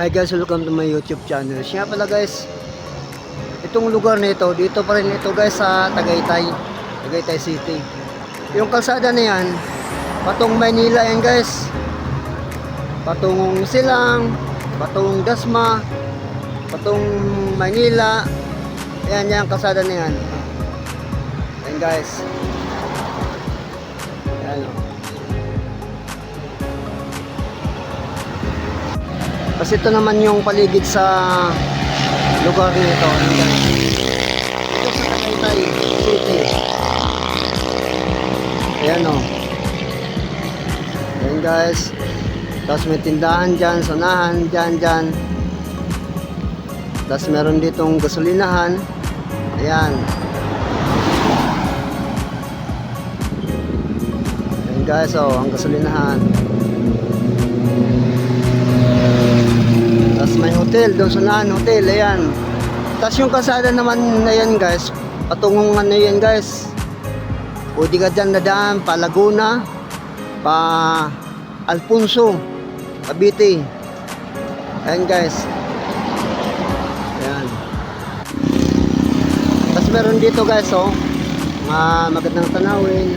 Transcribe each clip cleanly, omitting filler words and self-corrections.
Hi guys, welcome to my YouTube channel. Siya pala guys, itong lugar nito, dito pa rin ito guys sa Tagaytay City. Yung kalsada na yan, patong Maynila yan guys. Patong Silang, patong Dasma, patong Maynila. Ayan yan, kalsada na yan. Ayan guys. Ayan o. Kasi ito naman yung paligid sa lugar nito. Ito sa Tagaytay City. Ayan o. Ayan guys. Tapos may tindahan dyan, sunahan dyan. Tapos meron ditong gasolinahan. Ayan. Ayan guys o, ang gasolinahan. Tapos may hotel, doon sunahan hotel, ayan. Tapos yung kalsada naman na yan guys, patungong ano yan guys. Pwede ka dyan na daan, pa Laguna, pa Alfonso, Cavite. Ayan guys. Ayan. Tapos meron dito guys, oh, magandang tanawin.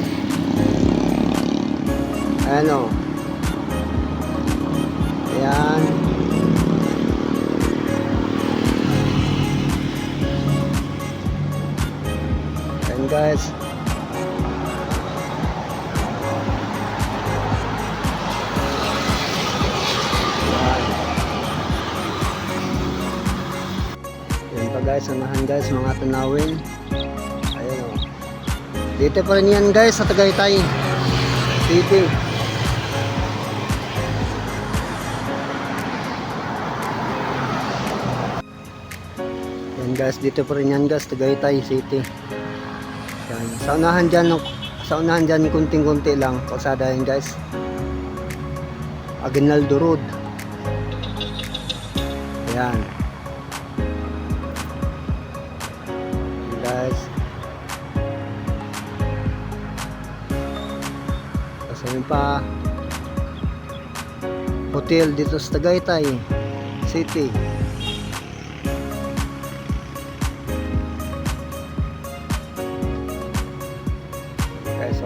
Ayan oh. Ayan. Ayan guys. Ayan pa guys, unahan guys, mga tanawin. Ayan o. Dito pa rin yan guys sa Tagaytay City. Ayan guys, dito pa rin yan guys, Tagaytay City. Ayan. Sa unahan dyan, kunting-kunti lang kalsada yan guys. Aguinaldo Road. Ayan. Guys. Tapos ayun pa, hotel dito sa Tagaytay City. Guys, so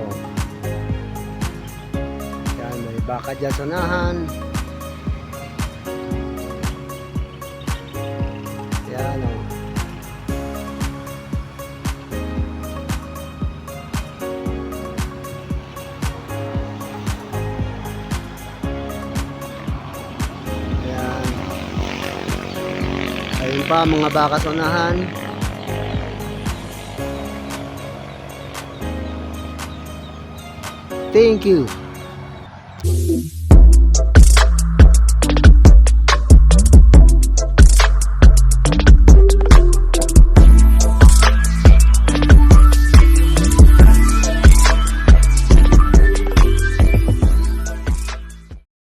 yan, may baka dyan sa unahan. Yan o. Yan. Ayun pa, mga baka sa unahan. Thank you.